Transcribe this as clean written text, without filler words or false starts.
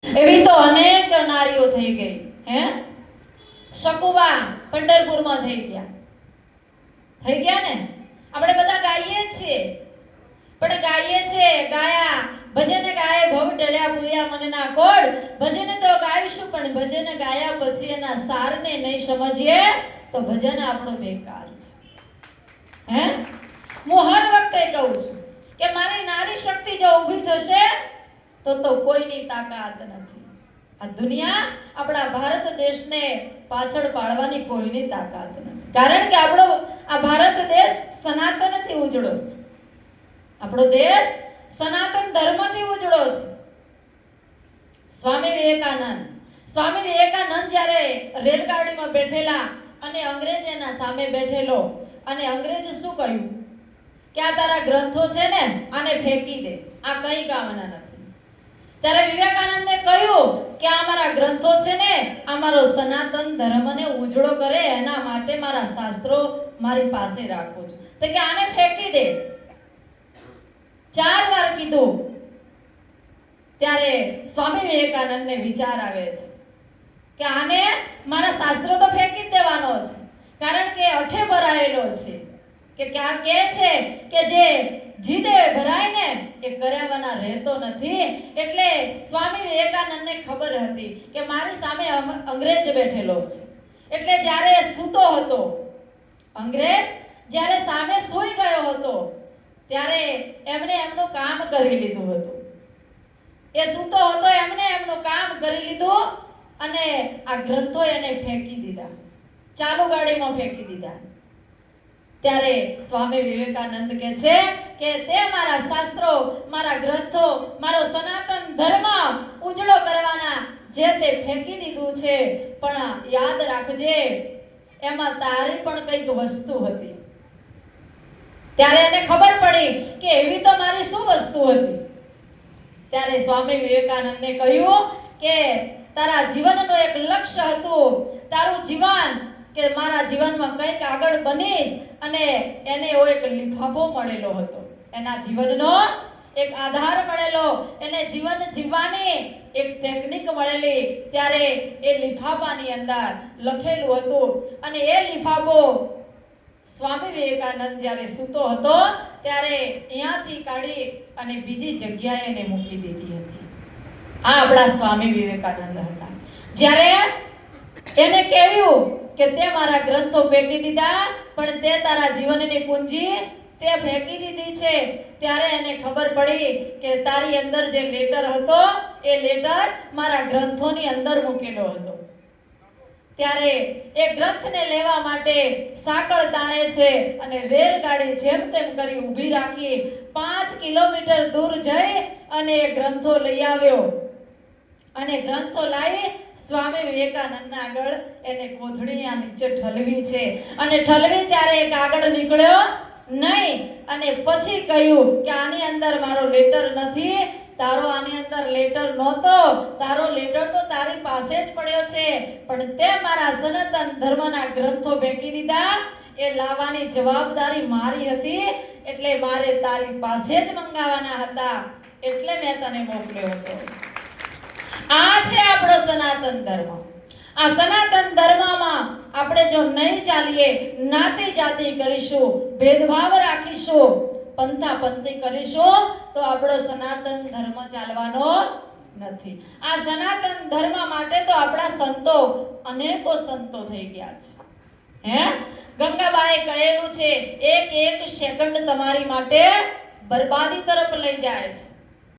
એવી તો અનેક નારીઓ થઈ ગઈ હે શકુબા પંઢરપુરમાં થઈ ગયા ને। આપણે બધા ગાઈએ છીએ પણ ગાઈએ છે ગાયા ભજન ગાય ભવ ડળ્યા પૂર્યા મનના કોડ। ભજન તો ગાઈશું પણ ભજન ગાયા પછી એના સારને નહીં સમજીએ તો ભજન આપણો બેકાર છે હે। હું હર વખતે કહું છું કે મારી નારી શક્તિ જો ઊભી થશે તો કોઈની તાકાત નથી। આ દુનિયા આપણા ભારત દેશને પાછળ પાડવાની કોઈની તાકાત નથી, કારણ કે આપણો આ ભારત દેશ સનાતનથી ઉજળો છે। આપણો દેશ સનાતન ધર્મથી ઉજળો છે। સ્વામી વિવેકાનંદ જ્યારે રેલગાડીમાં બેઠેલા અને અંગ્રેજ એના સામે બેઠેલો અને અંગ્રેજે શું કહ્યું કે આ તારા ગ્રંથો છે ને આને ફેંકી દે, આ કઈ કામના નથી। ત્યારે વિવેકાનંદે કહ્યું કે આ મારા ગ્રંથો છે ને આ મારો સનાતન ધર્મને ઉજળો કરે એના માટે મારા શાસ્ત્રો મારી પાસે રાખું છું, તો કે આને ફેંકી દે। 4 વાર કીધું ત્યારે સ્વામી વિવેકાનંદને વિચાર આવે છે કે આને મારા શાસ્ત્રો તો ફેંકી જ દેવાનો છે, કારણ કે અઠે ભરાયેલો છે કે ક્યાં કહે છે કે જે જીદે ભરાય ને એ કર્યાવાના રહેતો નથી। એટલે સ્વામી વિવેકાનંદને ખબર હતી કે મારી સામે અંગ્રેજ બેઠેલો છે, એટલે જ્યારે સૂતો હતો અંગ્રેજ, જ્યારે સામે સૂઈ ગયો હતો ત્યારે એમણે એમનું કામ કરી લીધું હતું। એ સૂતો હતો એમણે એમનું કામ કરી લીધું અને આ ગ્રંથો એને ફેંકી દીધા, ચાલુ ગાડીમાં ફેંકી દીધા। ત્યારે સ્વામી વિવેકાનંદ કહે છે કે તે મારા શાસ્ત્રો, મારા ગ્રંથો, મારો સનાતન ધર્મ ઉજળો કરવાના જે તે ફેંકી દીધું છે, પણ યાદ રાખજે એમાં તારી પણ કંઈક વસ્તુ હતી। ત્યારે એને ખબર પડી કે એવી તો મારી શું વસ્તુ હતી। ત્યારે સ્વામી વિવેકાનંદને કહ્યું કે તારા જીવનનું એક લક્ષ્ય હતું, તારું જીવન કે મારા જીવનમાં કંઈક આગળ બનીશ, અને એને એવો એક લિફાફો મળેલો હતો, એના જીવનનો એક આધાર મળેલો, એને જીવન જીવવાની એક ટેકનિક મળેલી। ત્યારે એ લિફાફાની અંદર લખેલું હતું અને એ લિફાફો સ્વામી વિવેકાનંદ જ્યારે સૂતો હતો ત્યારે અહીંયાથી કાઢી અને બીજી જગ્યાએ એને મૂકી દીધી હતી। આ આપણા સ્વામી વિવેકાનંદ હતા। જ્યારે એને કહ્યું કે તે મારા ગ્રંથો ફેંકી દીધા પણ તે તારા જીવનની પૂંજી તે ફેંકી દીધી છે, ત્યારે એને ખબર પડી કે તારી અંદર જે લેટર હતો એ લેટર મારા ગ્રંથોની અંદર મૂકેલો હતો। ત્યારે એ ગ્રંથને લેવા માટે સાંકળ તાણે છે અને રેલગાડી જેમ તેમ કરી ઊભી રાખી 5 કિલોમીટર દૂર જઈ અને એ ગ્રંથો લઈ આવ્યો અને ગ્રંથો લાવી સ્વામી વિવેકાનંદના આગળ એને કોથળીયા નીચે ઠલવી છે અને ઠલવી ત્યારે એક આગળ નીકળ્યો નહીં અને પછી કહ્યું કે આની અંદર મારો લેટર નથી, તારો આની અંદર લેટર નહોતો, તારો લેટર તો તારી પાસે જ પડ્યો છે, પણ તે મારા સનાતન ધર્મના ગ્રંથો ફેંકી દીધા, એ લાવવાની જવાબદારી મારી હતી, એટલે મારે તારી પાસે જ મંગાવવાના હતા, એટલે મેં તને મોકલ્યો હતો। આ છે આપણો સનાતન ધર્મ। આ સનાતન ધર્મમાં આપણે જો નહીં ચાલીએ, નાતી જાતિ કરીશું, ભેદભાવ રાખીશું, પંથા પંથી કરીશું તો આપણો સનાતન ધર્મ ચાલવાનો નથી। આ સનાતન ધર્મ માટે તો આપણા સંતો અનેકો સંતો થઈ ગયા છે હે। ગંગાબાએ કહેલું છે એક એક સેકન્ડ તમારી માટે બરબાદી તરફ લઈ જાય છે।